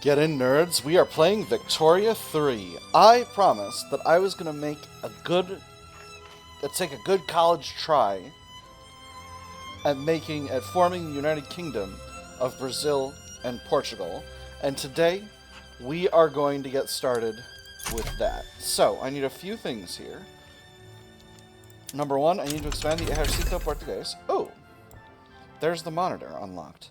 Get in, nerds. We are playing Victoria 3. I promised that I was going to make take a good college try at forming the United Kingdom of Brazil and Portugal. And today, we are going to get started with that. So, I need a few things here. Number one, I need to expand the Ejército Portugués. Oh, there's the monitor unlocked.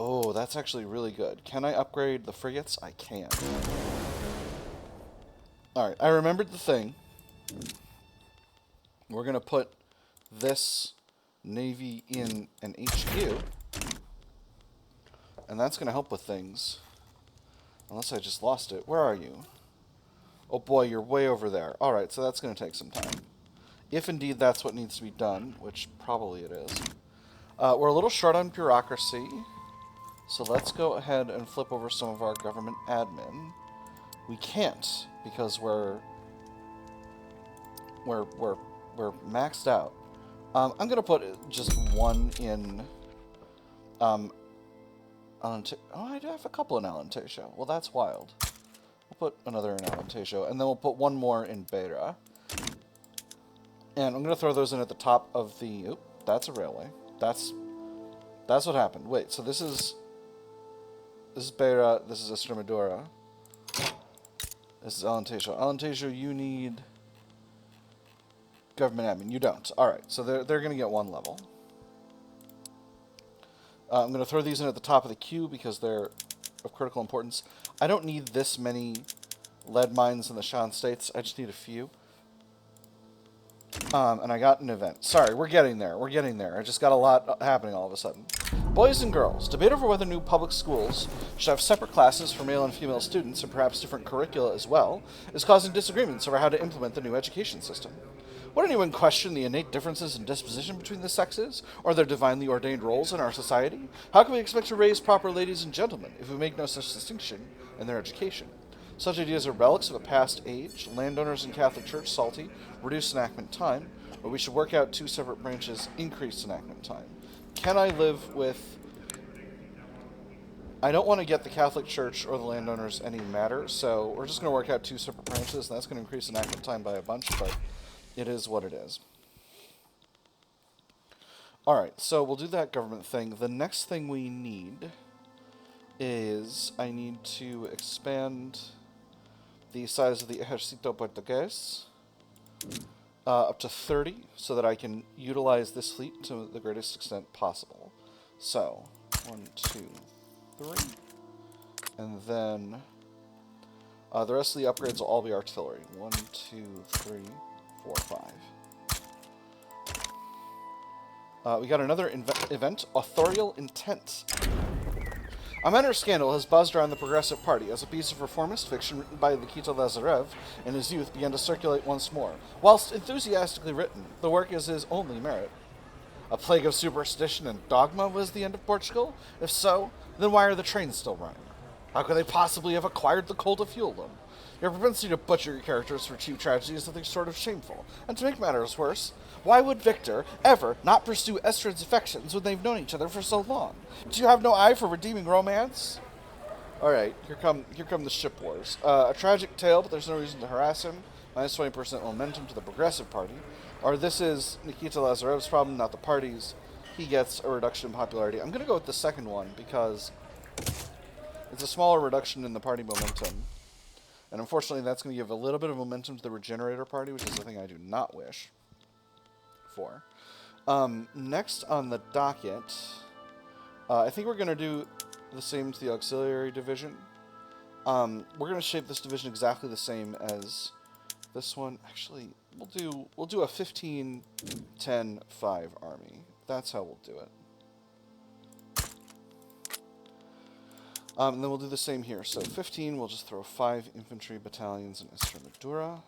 Oh, that's actually really good. Can I upgrade the frigates? I can. Alright, I remembered the thing. We're going to put this navy in an HQ. And that's going to help with things. Unless I just lost it. Where are you? Oh boy, you're way over there. Alright, so that's going to take some time. If indeed that's what needs to be done, which probably it is. We're a little short on bureaucracy. So let's go ahead and flip over some of our government admin. We can't because we're maxed out. I'm gonna put just one in. Oh, I do have a couple in Alentejo. Well, that's wild. We'll put another in Alentejo, and then we'll put one more in Beira. And I'm gonna throw those in at the top of the. Oop, that's a railway. That's what happened. Wait, so this is Beira, this is Extremadura. This is Alentejo. Alentejo, you need government admin. You don't. Alright, so they're going to get one level. I'm going to throw these in at the top of the queue because they're of critical importance. I don't need this many lead mines in the Shan States. I just need a few. And I got an event. Sorry, we're getting there. We're getting there. I just got a lot happening all of a sudden. Boys and girls, debate over whether new public schools should have separate classes for male and female students and perhaps different curricula as well is causing disagreements over how to implement the new education system. Would anyone question the innate differences in disposition between the sexes or their divinely ordained roles in our society? How can we expect to raise proper ladies and gentlemen if we make no such distinction in their education? Such ideas are relics of a past age. Landowners and Catholic Church salty, reduce enactment time, but we should work out two separate branches, increase enactment time. Can I live with... I don't want to get the Catholic Church or the landowners any matter, so we're just going to work out two separate branches, and that's going to increase enactment time by a bunch, but it is what it is. Alright, so we'll do that government thing. The next thing we need is I need to expand the size of the Ejército Portugués up to 30 so that I can utilize this fleet to the greatest extent possible. So, 1, 2, 3. And then the rest of the upgrades will all be artillery. 1, 2, 3, 4, 5. We got another event, authorial intent. A minor scandal has buzzed around the Progressive Party as a piece of reformist fiction written by Nikita Lazarev in his youth began to circulate once more. Whilst enthusiastically written, the work is his only merit. A plague of superstition and dogma was the end of Portugal? If so, then why are the trains still running? How could they possibly have acquired the coal to fuel them? Your propensity to butcher your characters for cheap tragedy is something sort of shameful. And to make matters worse, why would Victor ever not pursue Estrad's affections when they've known each other for so long? Do you have no eye for redeeming romance? Alright, here come the ship wars. A tragic tale, but there's no reason to harass him. Minus 20% momentum to the Progressive Party. Or this is Nikita Lazarev's problem, not the party's. He gets a reduction in popularity. I'm going to go with the second one because it's a smaller reduction in the party momentum. And unfortunately, that's going to give a little bit of momentum to the Regenerator Party, which is the thing I do not wish for. Next on the docket, I think we're going to do the same to the Auxiliary Division. We're going to shape this division exactly the same as this one. Actually, we'll do a 15-10-5 army. That's how we'll do it. And then we'll do the same here. So 15, we'll just throw 5 infantry battalions in Extremadura,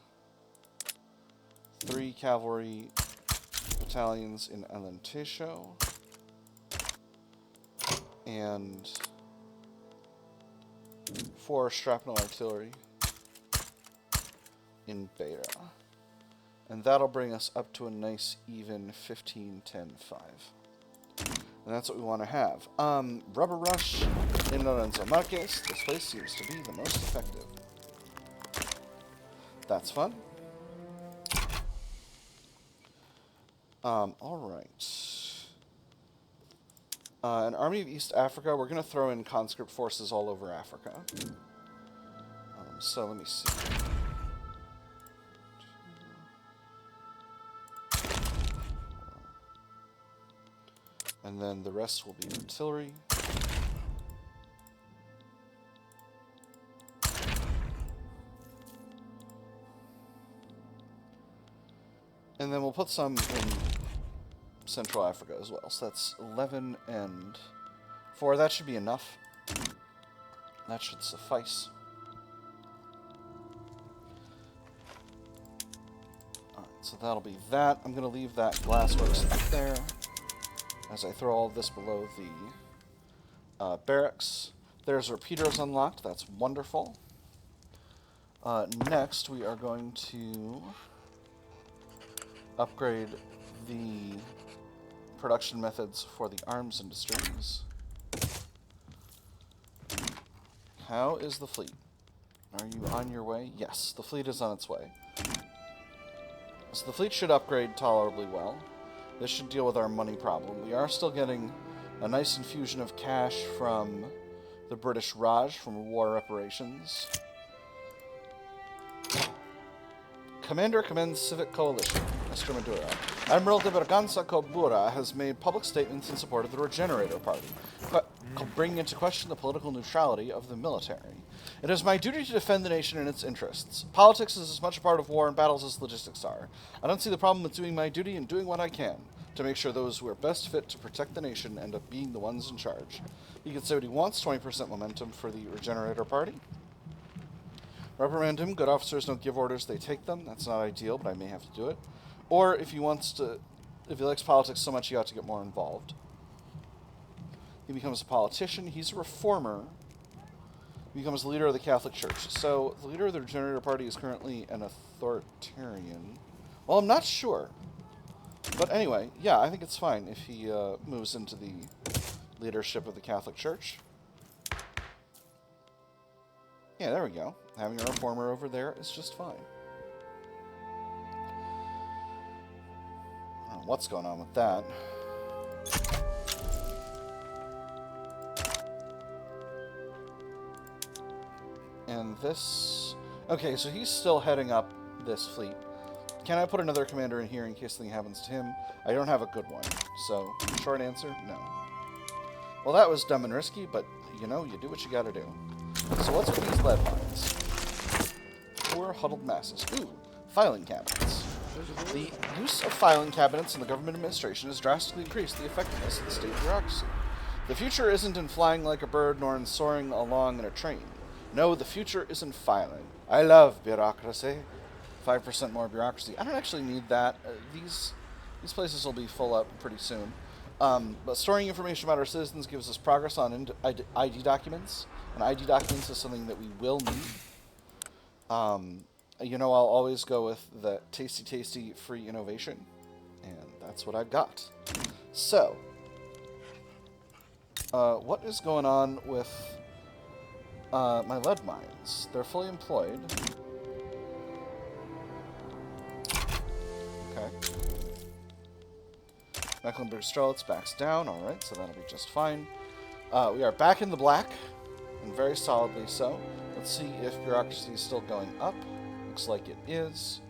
3 cavalry battalions in Alentejo, and 4 shrapnel artillery in Beira. And that'll bring us up to a nice even 15-10-5. And that's what we want to have. Rubber Rush. in Lorenzo Marques, this place seems to be the most effective. That's fun. Alright. An army of East Africa. We're going to throw in conscript forces all over Africa. So let me see. And then the rest will be artillery. And then we'll put some in Central Africa as well. So that's 11 and 4. That should be enough. That should suffice. Alright, so that'll be that. I'm going to leave that glassworks up there as I throw all of this below the barracks. There's repeaters unlocked. That's wonderful. Next, we are going to upgrade the production methods for the arms industries. How is the fleet? Are you on your way? Yes, the fleet is on its way. So the fleet should upgrade tolerably well. This should deal with our money problem. We are still getting a nice infusion of cash from the British Raj from war reparations. Commander commends Civic Coalition. Estremadura. Admiral de Braganca Cobura has made public statements in support of the Regenerator Party, bringing into question the political neutrality of the military. It is my duty to defend the nation and its interests. Politics is as much a part of war and battles as logistics are. I don't see the problem with doing my duty and doing what I can to make sure those who are best fit to protect the nation end up being the ones in charge. He can say what he wants, 20% momentum for the Regenerator Party. Reprimand him. Good officers don't give orders, they take them. That's not ideal, but I may have to do it. Or if he likes politics so much, he ought to get more involved. He becomes a politician. He's a reformer. He becomes the leader of the Catholic Church. So the leader of the Regenerator Party is currently an authoritarian. Well, I'm not sure. But anyway, yeah, I think it's fine if he moves into the leadership of the Catholic Church. Yeah, there we go. Having a reformer over there is just fine. I don't know what's going on with that. And this... Okay, so he's still heading up this fleet. Can I put another commander in here in case something happens to him? I don't have a good one. So, short answer, no. Well, that was dumb and risky, but, you know, you do what you gotta do. So what's with these lead mines? Poor huddled masses. Ooh, filing cabinets. The use of filing cabinets in the government administration has drastically increased the effectiveness of the state bureaucracy. The future isn't in flying like a bird nor in soaring along in a train. No, the future is in filing. I love bureaucracy. 5% more bureaucracy. I don't actually need that. These places will be full up pretty soon. But storing information about our citizens gives us progress on ID documents. And ID documents is something that we will need. You know, I'll always go with the tasty free innovation. And that's what I've got. So, what is going on with my lead mines? They're fully employed. Okay. Mecklenburg-Strelitz backs down. Alright, so that'll be just fine. We are back in the black. And very solidly so. Let's see if bureaucracy is still going up. Looks like it is.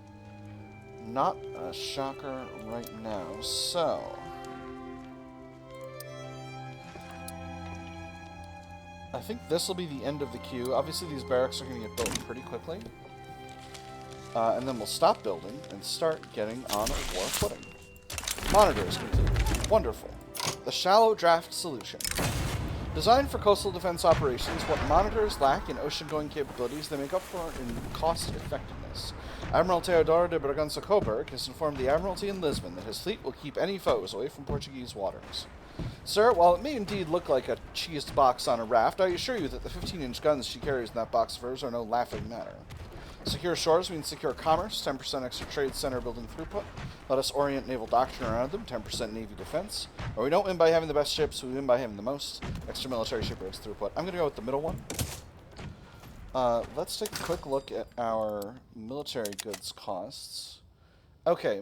Not a shocker right now. So, I think this will be the end of the queue. Obviously, these barracks are going to get built pretty quickly. And then we'll stop building and start getting on a war footing. Monitors complete. Wonderful. The shallow draft solution. Designed for coastal defense operations, what monitors lack in ocean-going capabilities, they make up for in cost-effectiveness. Admiral Teodoro de Bragança Coburg has informed the Admiralty in Lisbon that his fleet will keep any foes away from Portuguese waters. Sir, while it may indeed look like a cheesed box on a raft, I assure you that the 15-inch guns she carries in that box of hers are no laughing matter. Secure shores means secure commerce, 10% extra trade center building throughput. Let us orient naval doctrine around them, 10% navy defense. Or we don't win by having the best ships, we win by having the most. Extra military shipyards throughput. I'm going to go with the middle one. Let's take a quick look at our military goods costs. Okay,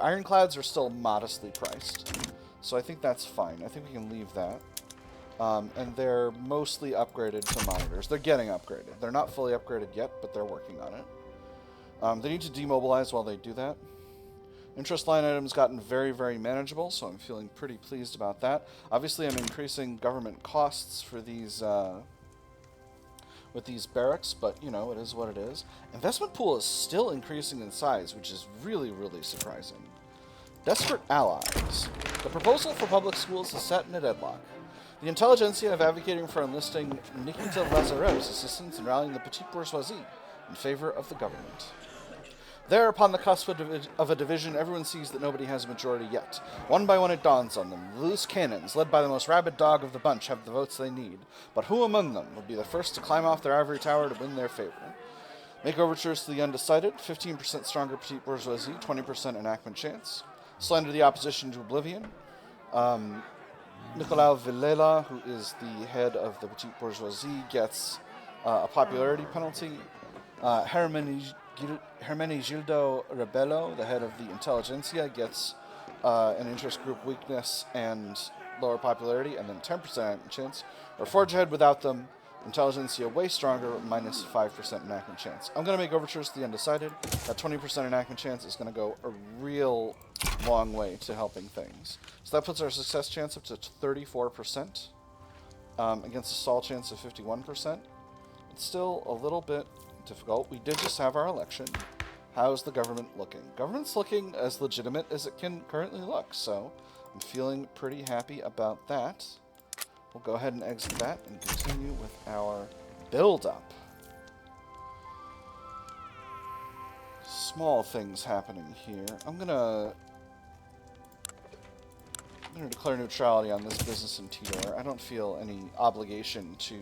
ironclads are still modestly priced, so I think that's fine. I think we can leave that. And they're mostly upgraded to monitors. They're getting upgraded. They're not fully upgraded yet, but they're working on it. They need to demobilize while they do that. Interest line items gotten very, very manageable, so I'm feeling pretty pleased about that. Obviously, I'm increasing government costs for these with these barracks, but, you know, it is what it is. Investment pool is still increasing in size, which is really, really surprising. Desperate allies. The proposal for public schools is set in a deadlock. The intelligentsia have advocating for enlisting Nikita Lazarev's assistance in rallying the petite bourgeoisie in favor of the government. There, upon the cusp of a division, everyone sees that nobody has a majority yet. One by one it dawns on them. The loose cannons, led by the most rabid dog of the bunch, have the votes they need. But who among them would be the first to climb off their ivory tower to win their favor? Make overtures to the undecided, 15% stronger petite bourgeoisie, 20% enactment chance. Slander the opposition to oblivion. Nicolau Villela, who is the head of the petite bourgeoisie, gets a popularity penalty. Hermenegildo Rebello, the head of the intelligentsia, gets an interest group weakness and lower popularity, and then 10% chance. Or forge ahead without them, intelligentsia way stronger, minus 5% enactment chance. I'm going to make overtures to the undecided. That 20% enactment chance is going to go a real long way to helping things. So that puts our success chance up to 34%, against a stall chance of 51%. It's still a little bit difficult. We did just have our election. How's the government looking? Government's looking as legitimate as it can currently look, so I'm feeling pretty happy about that. We'll go ahead and exit that and continue with our build-up. Small things happening here. I'm gonna declare neutrality on this business in Tidor. I don't feel any obligation to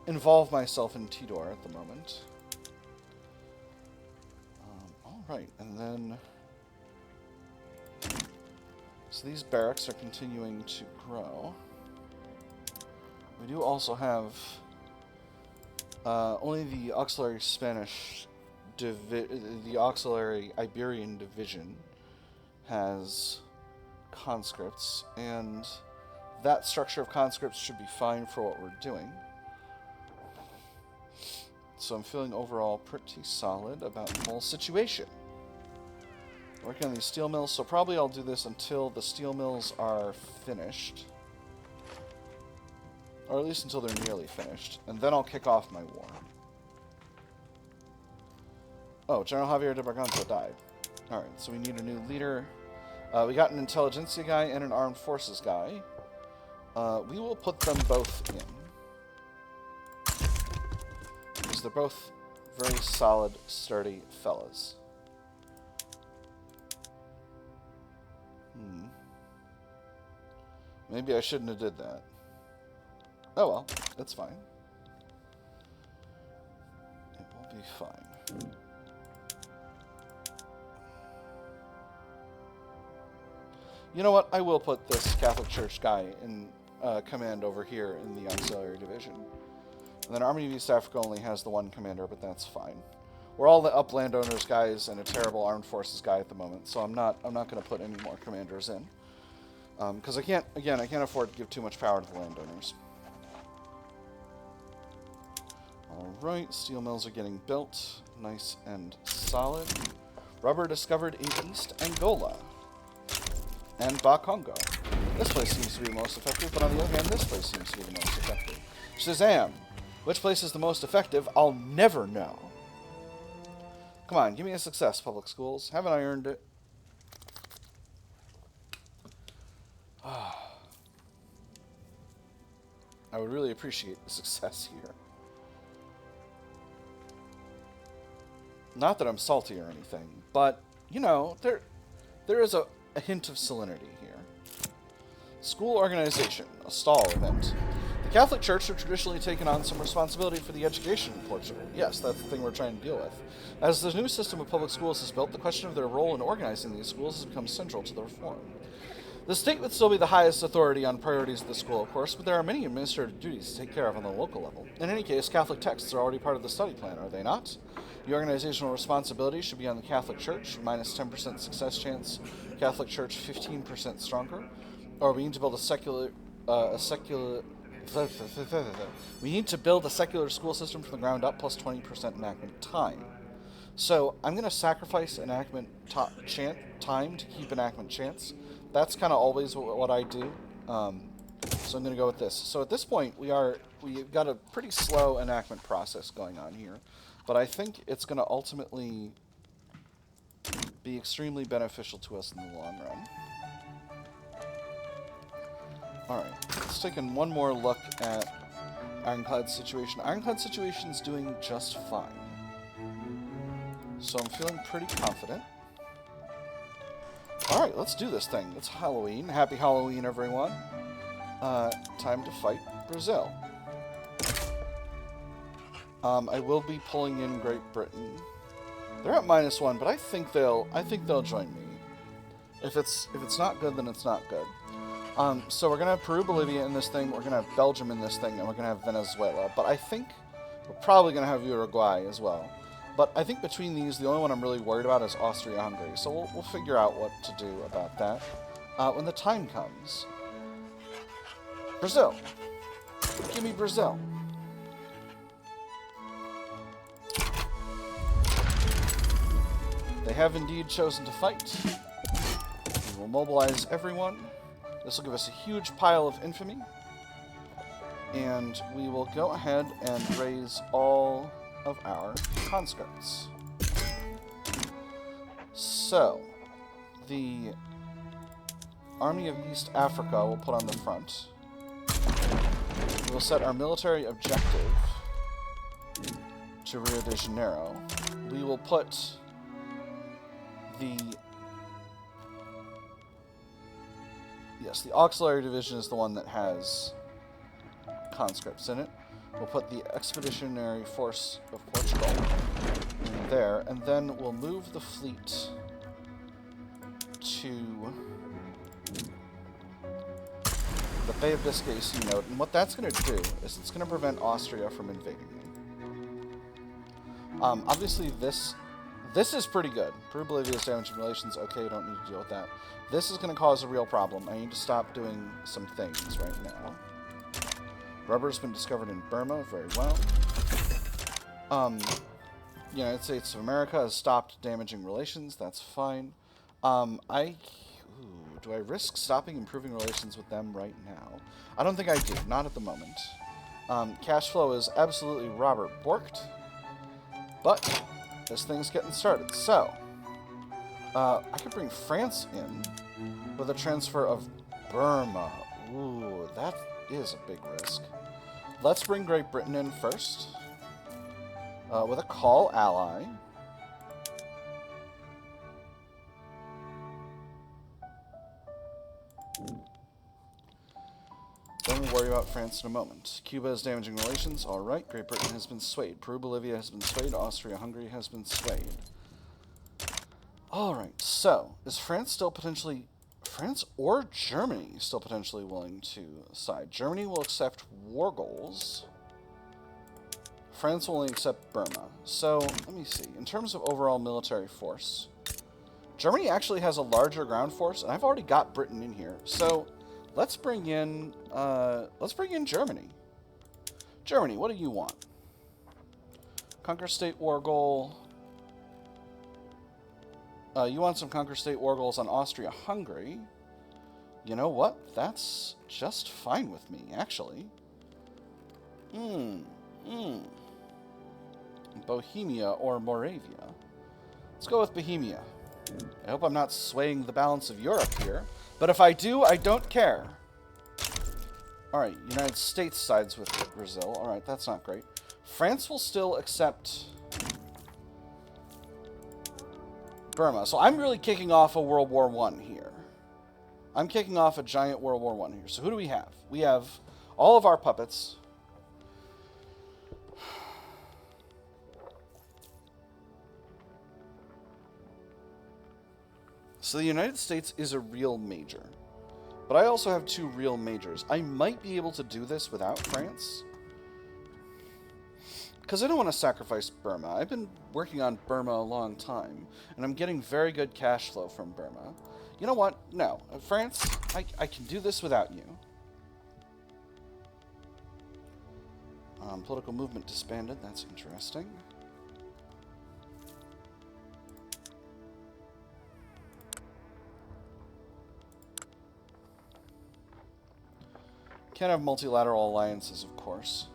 involve myself in Tidor at the moment. Alright, and then... So these barracks are continuing to grow. We do also have... only the auxiliary Spanish... the auxiliary Iberian division has conscripts, and that structure of conscripts should be fine for what we're doing. So I'm feeling overall pretty solid about the whole situation. Working on these steel mills, so probably I'll do this until the steel mills are finished. Or at least until they're nearly finished. And then I'll kick off my war. Oh, General Javier de Braganca died. Alright, so we need a new leader. We got an intelligentsia guy and an armed forces guy. We will put them both in. Because they're both very solid, sturdy fellas. Maybe I shouldn't have did that. Oh well, that's fine. It will be fine. You know what? I will put this Catholic Church guy in command over here in the auxiliary division. And then Army of East Africa only has the one commander, but that's fine. We're all the up landowners guys and a terrible armed forces guy at the moment, so I'm not going to put any more commanders in. Because I can't afford to give too much power to the landowners. Alright, steel mills are getting built. Nice and solid. Rubber discovered in East Angola. And Bakongo. This place seems to be the most effective, but on the other hand, this place seems to be the most effective. Shazam! Which place is the most effective? I'll never know. Come on, give me a success, public schools. Haven't I earned it? I would really appreciate the success here. Not that I'm salty or anything, but, you know, there is a hint of salinity here. School organization, a stall event. The Catholic Church have traditionally taken on some responsibility for the education in Portugal. Yes, that's the thing we're trying to deal with. As the new system of public schools is built, the question of their role in organizing these schools has become central to the reform. The state would still be the highest authority on priorities of the school, of course, but there are many administrative duties to take care of on the local level. In any case, Catholic texts are already part of the study plan, are they not? The organizational responsibility should be on the Catholic Church, minus 10% success chance, Catholic Church 15% stronger, or we need to build we need to build a secular school system from the ground up plus 20% enactment time. So I'm going to sacrifice enactment time to keep enactment chance. That's kind of always what I do. So I'm going to go with this. So at this point, we've got a pretty slow enactment process going on here. But I think it's going to ultimately be extremely beneficial to us in the long run. Alright, let's take one more look at Ironclad's situation. Ironclad's situation's doing just fine. So I'm feeling pretty confident. Alright, let's do this thing. It's Halloween. Happy Halloween, everyone. Time to fight Brazil. I will be pulling in Great Britain. They're at -1, but I think they'll join me. If it's not good, then it's not good. So we're gonna have Peru, Bolivia in this thing. We're gonna have Belgium in this thing, and we're gonna have Venezuela. But I think we're probably gonna have Uruguay as well. But I think between these, the only one I'm really worried about is Austria-Hungary. So we'll figure out what to do about that when the time comes. Brazil. Give me Brazil. They have indeed chosen to fight. We will mobilize everyone. This will give us a huge pile of infamy. And we will go ahead and raise all of our conscripts. So, the Army of East Africa will put on the front. We will set our military objective to Rio de Janeiro. We will put the auxiliary division is the one that has conscripts in it. We'll put the expeditionary force of Portugal in there, and then we'll move the fleet to the Bay of Biscay sea node, and what that's going to do is it's going to prevent Austria from invading me. Obviously this is pretty good. Peru, Bolivia's damaging relations, okay, don't need to deal with that. This is going to cause a real problem. I need to stop doing some things right now. Rubber's been discovered in Burma, very well. United States of America has stopped damaging relations, that's fine. Do I risk stopping improving relations with them right now? I don't think I do, not at the moment. Cash flow is absolutely Robert Borked, but this thing's getting started. So, I could bring France in with a transfer of Burma. Ooh, that is a big risk. Let's bring Great Britain in first with a call ally. Then we'll worry about France in a moment. Cuba is damaging relations. All right. Great Britain has been swayed. Peru, Bolivia has been swayed. Austria-Hungary has been swayed. All right. So, is France still potentially... France or Germany still potentially willing to side? Germany will accept war goals. France will only accept Burma. So, let me see. In terms of overall military force, Germany actually has a larger ground force, and I've already got Britain in here. So, let's bring in Germany. Germany, what do you want? Conquer state war goal. You want some conquer state war goals on Austria-Hungary. You know what? That's just fine with me, actually. Bohemia or Moravia. Let's go with Bohemia. I hope I'm not swaying the balance of Europe here. But if I do, I don't care. Alright, United States sides with Brazil. Alright, that's not great. France will still accept Burma. So I'm really kicking off a World War I here. I'm kicking off a giant World War I here. So who do we have? We have All of our puppets. So the United States is a real major. But I also have 2 real majors. I might be able to do this without France. Because I don't want to sacrifice Burma. I've been working on Burma a long time. And I'm getting very good cash flow from Burma. You know what? No. France, I can do this without you. Political movement disbanded. That's interesting. Can't have multilateral alliances, of course.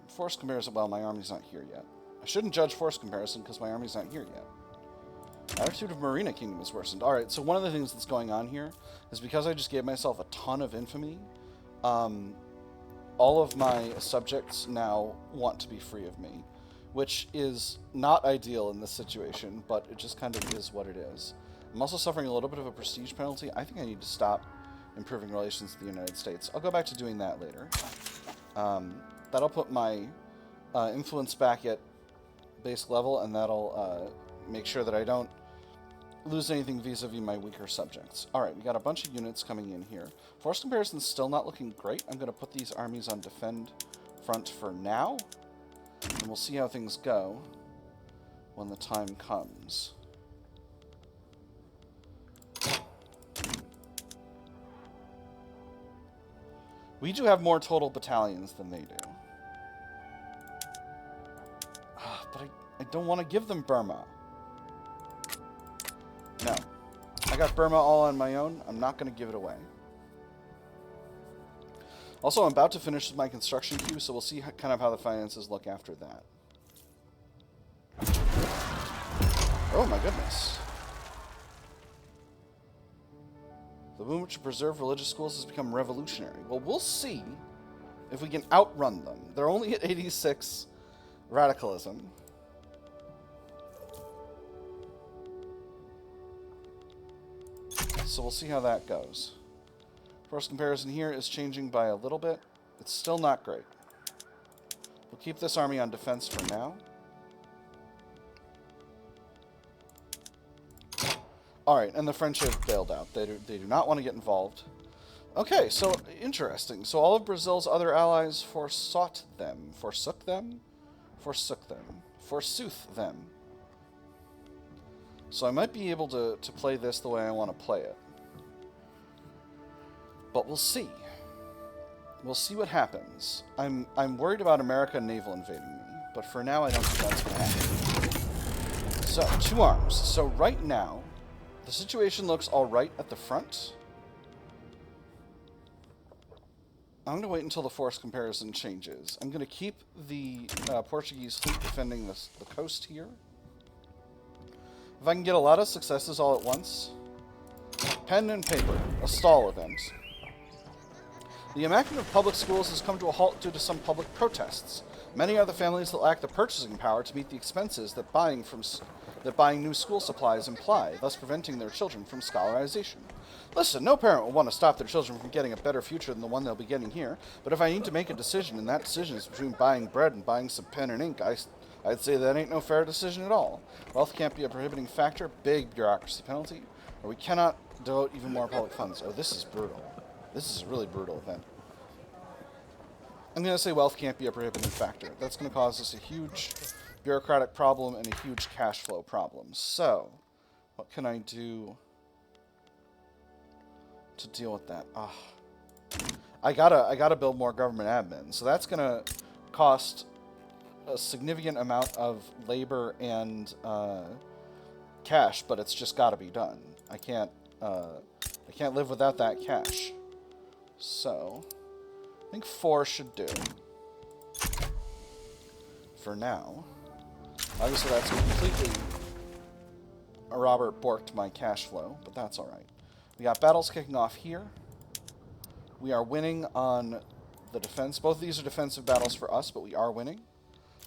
Force comparison. Well, my army's not here yet. I shouldn't judge force comparison because my army's not here yet. Attitude of Marina Kingdom has worsened. Alright, so one of the things that's going on here is because I just gave myself a ton of infamy, all of my subjects now want to be free of me, which is not ideal in this situation, but it just kind of is what it is. I'm also suffering a little bit of a prestige penalty. I think I need to stop improving relations with the United States. I'll go back to doing that later. That'll put my influence back at base level, and that'll make sure that I don't lose anything vis-a-vis my weaker subjects. Alright, we got a bunch of units coming in here. Force comparison's still not looking great. I'm going to put these armies on defend front for now, and we'll see how things go when the time comes. We do have more total battalions than they do. But I don't want to give them Burma. No. I got Burma all on my own. I'm not going to give it away. Also, I'm about to finish my construction queue, so we'll see kind of how the finances look after that. Oh my goodness. The movement to preserve religious schools has become revolutionary. Well, we'll see if we can outrun them. They're only at 86 radicalism. So we'll see how that goes. Force comparison here is changing by a little bit. It's still not great. We'll keep this army on defense for now. Alright, and the French have bailed out. They do not want to get involved. Okay, so interesting. So all of Brazil's other allies forsook them. Forsook them? Forsook them. Forsooth them. So I might be able to play this the way I want to play it. But we'll see. We'll see what happens. I'm worried about America naval invading me, but for now I don't think that's going to happen. So, 2 arms. So right now, the situation looks alright at the front. I'm going to wait until the force comparison changes. I'm going to keep the Portuguese fleet defending the coast here. If I can get a lot of successes all at once. Pen and paper. A stall event. The enactment of public schools has come to a halt due to some public protests. Many are the families that lack the purchasing power to meet the expenses that buying new school supplies imply, thus preventing their children from scholarization. Listen, no parent will want to stop their children from getting a better future than the one they'll be getting here, but if I need to make a decision, and that decision is between buying bread and buying some pen and ink, I'd say that ain't no fair decision at all. Wealth can't be a prohibiting factor, big bureaucracy penalty, or we cannot devote even more public funds. Oh, this is brutal. This is a really brutal event. I'm going to say wealth can't be a prohibiting factor. That's going to cause us a huge bureaucratic problem and a huge cash flow problem. So, what can I do to deal with that? I gotta build more government admin. So that's going to cost a significant amount of labor and cash, but it's just got to be done. I can't live without that cash. So, I think 4 should do. For now. Obviously that's completely Robert borked my cash flow, but that's alright. We got battles kicking off here. We are winning on the defense. Both of these are defensive battles for us, but we are winning.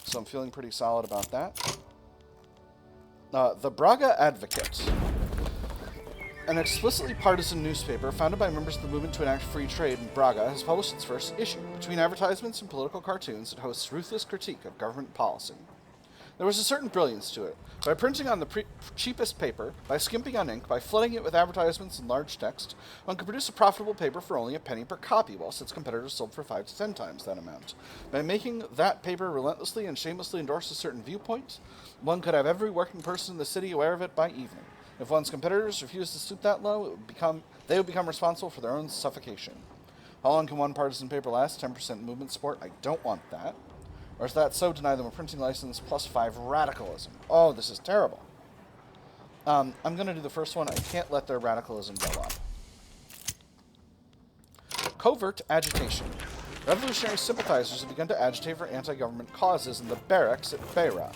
So I'm feeling pretty solid about that. The Braga Advocate. An explicitly partisan newspaper founded by members of the movement to enact free trade in Braga has published its first issue. Between advertisements and political cartoons, it hosts ruthless critique of government policy. There was a certain brilliance to it. By printing on the cheapest paper, by skimping on ink, by flooding it with advertisements and large text, one could produce a profitable paper for only a penny per copy, whilst its competitors sold for 5 to 10 times that amount. By making that paper relentlessly and shamelessly endorse a certain viewpoint, one could have every working person in the city aware of it by evening. If one's competitors refused to stoop that low, they would become responsible for their own suffocation. How long can one partisan paper last? 10% movement support? I don't want that. Or is that so? Deny them a printing license plus 5 radicalism. Oh, this is terrible. I'm going to do the first one. I can't let their radicalism go up. Covert agitation. Revolutionary sympathizers have begun to agitate for anti-government causes in the barracks at Beira.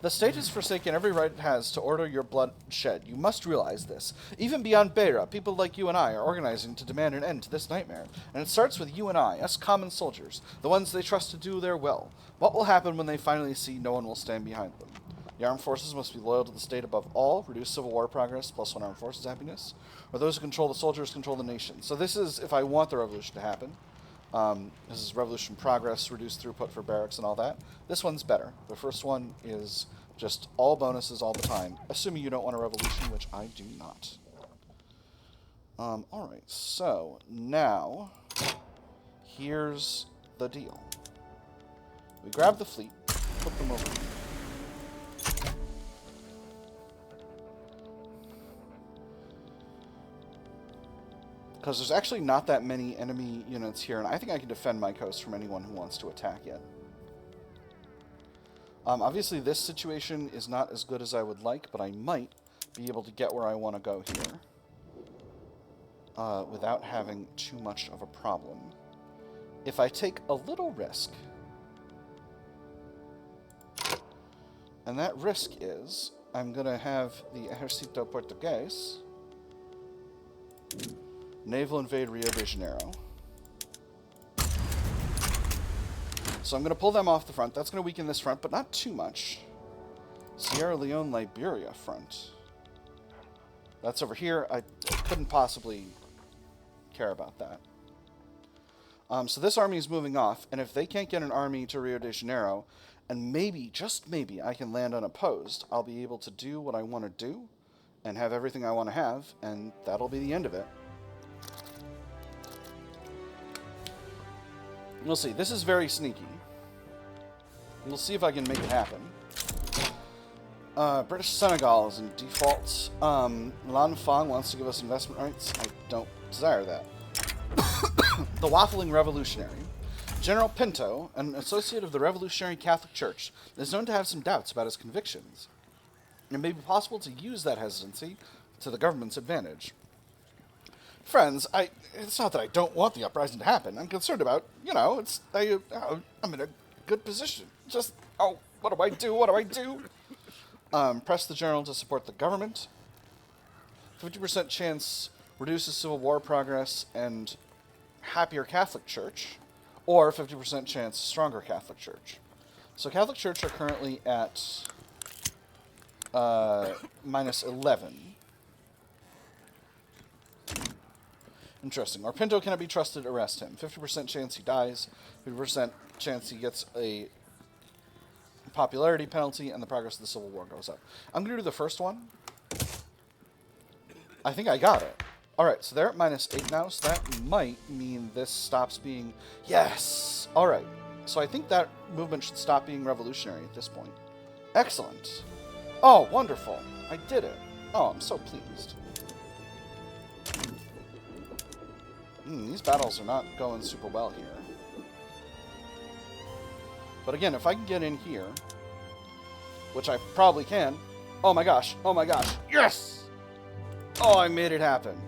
The state has forsaken every right it has to order your blood shed. You must realize this. Even beyond Beira, people like you and I are organizing to demand an end to this nightmare. And it starts with you and I, us common soldiers, the ones they trust to do their will. What will happen when they finally see no one will stand behind them? The armed forces must be loyal to the state above all, reduce civil war progress, plus 1 armed forces happiness. Or those who control the soldiers control the nation. So this is if I want the revolution to happen. This is revolution progress, reduced throughput for barracks and all that. This one's better. The first one is just all bonuses all the time, assuming you don't want a revolution, which I do not. Alright, so now here's the deal. We grab the fleet, put them over here. Because there's actually not that many enemy units here, and I think I can defend my coast from anyone who wants to attack it. Obviously, this situation is not as good as I would like, but I might be able to get where I want to go here without having too much of a problem. If I take a little risk, and that risk is I'm going to have the Ejército Portugués naval invade Rio de Janeiro. So I'm going to pull them off the front. That's going to weaken this front, but not too much. Sierra Leone, Liberia front. That's over here. I couldn't possibly care about that. So this army is moving off, and if they can't get an army to Rio de Janeiro, and maybe, just maybe, I can land unopposed, I'll be able to do what I want to do and have everything I want to have, and that'll be the end of it. We'll see. This is very sneaky. We'll see if I can make it happen. British Senegal is in default. Lan Fang wants to give us investment rights. I don't desire that. The Waffling Revolutionary. General Pinto, an associate of the Revolutionary Catholic Church, is known to have some doubts about his convictions. It may be possible to use that hesitancy to the government's advantage. Friends, it's not that I don't want the uprising to happen. I'm concerned about, I'm in a good position. Just, what do I do? What do I do? Press the general to support the government. 50% chance reduces civil war progress and happier Catholic Church. Or 50% chance stronger Catholic Church. So Catholic Church are currently at minus 11. Interesting. Or Pinto cannot be trusted, arrest him. 50% chance he dies, 50% chance he gets a popularity penalty, and the progress of the Civil War goes up. I'm going to do the first one. I think I got it. Alright, so they're at minus 8 now, so that might mean this stops being... Yes! Alright, so I think that movement should stop being revolutionary at this point. Excellent. Oh, wonderful. I did it. Oh, I'm so pleased. These battles are not going super well here. But again, if I can get in here, which I probably can... Oh my gosh, yes! Oh, I made it happen.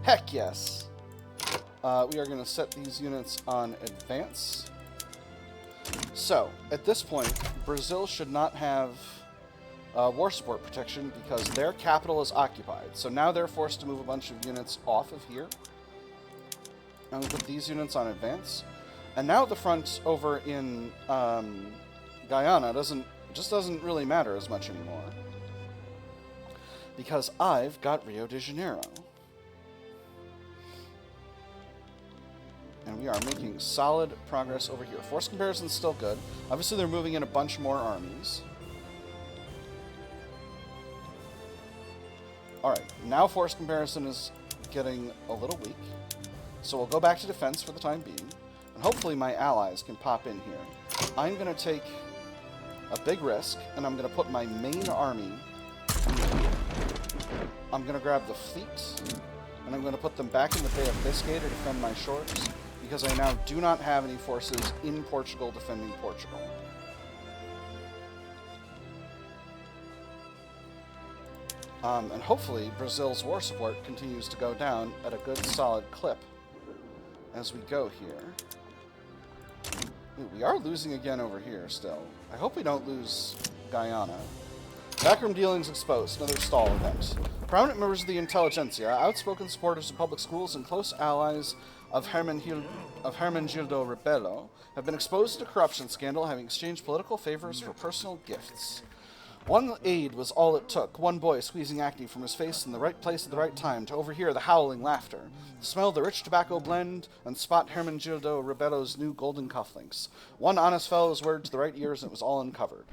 Heck yes. We are going to set these units on advance. So, at this point, Brazil should not have war support protection because their capital is occupied. So now they're forced to move a bunch of units off of here. I'm going to put these units on advance. And now the front over in Guyana doesn't really matter as much anymore. because I've got Rio de Janeiro. And we are making solid progress over here. Force comparison's still good. Obviously, they're moving in a bunch more armies. Alright, now force comparison is getting a little weak. So we'll go back to defense for the time being. And hopefully my allies can pop in here. I'm going to take a big risk, and I'm going to put my main army here. I'm going to grab the fleet, and I'm going to put them back in the Bay of Biscay to defend my shores, because I now do not have any forces in Portugal defending Portugal. And hopefully Brazil's war support continues to go down at a good solid clip as we go here. Ooh, we are losing again over here still. I hope we don't lose Guyana. Backroom dealings exposed, another stall event. Prominent members of the intelligentsia, outspoken supporters of public schools, and close allies of Hermenegildo Rebelo have been exposed to corruption scandal, having exchanged political favors for personal gifts. One aide was all it took, one boy squeezing acne from his face in the right place at the right time to overhear the howling laughter, smell the rich tobacco blend, and spot Hermenegildo Rebelo's new golden cufflinks. One honest fellow's word to the right ears, and it was all uncovered.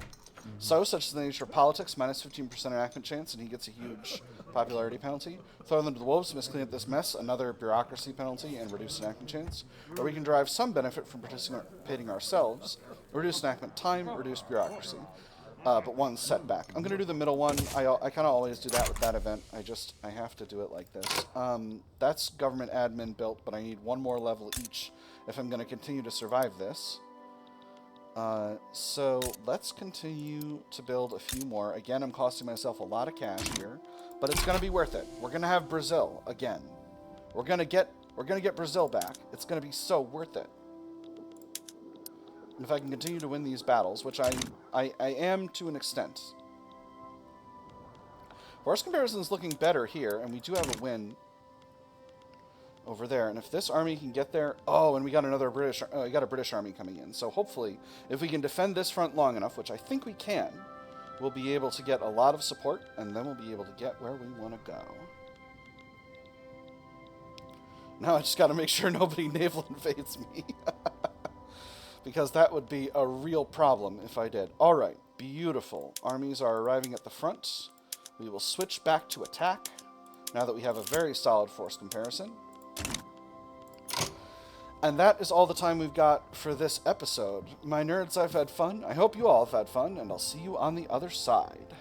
So, such is the nature of politics, minus 15% enactment chance, and he gets a huge popularity penalty. Throw them to the wolves, must clean up this mess, another bureaucracy penalty, and reduce enactment chance. Or we can derive some benefit from participating ourselves, reduce enactment time, reduce bureaucracy. But one setback. I'm going to do the middle one. I kind of always do that with that event. I have to do it like this. That's government admin built, but I need one more level each if I'm going to continue to survive this. So let's continue to build a few more. Again, I'm costing myself a lot of cash here, but it's going to be worth it. We're going to have Brazil again. We're going to get Brazil back. It's going to be so worth it. And if I can continue to win these battles, which I am to an extent. Force comparison is looking better here, and we do have a win over there. And if this army can get there, oh, and we got another British, we got a British army coming in. So hopefully, if we can defend this front long enough, which I think we can, we'll be able to get a lot of support, and then we'll be able to get where we want to go. Now I just got to make sure nobody naval invades me. Because that would be a real problem if I did. Alright, beautiful. Armies are arriving at the front. We will switch back to attack, now that we have a very solid force comparison. And that is all the time we've got for this episode. My nerds, I've had fun. I hope you all have had fun, and I'll see you on the other side.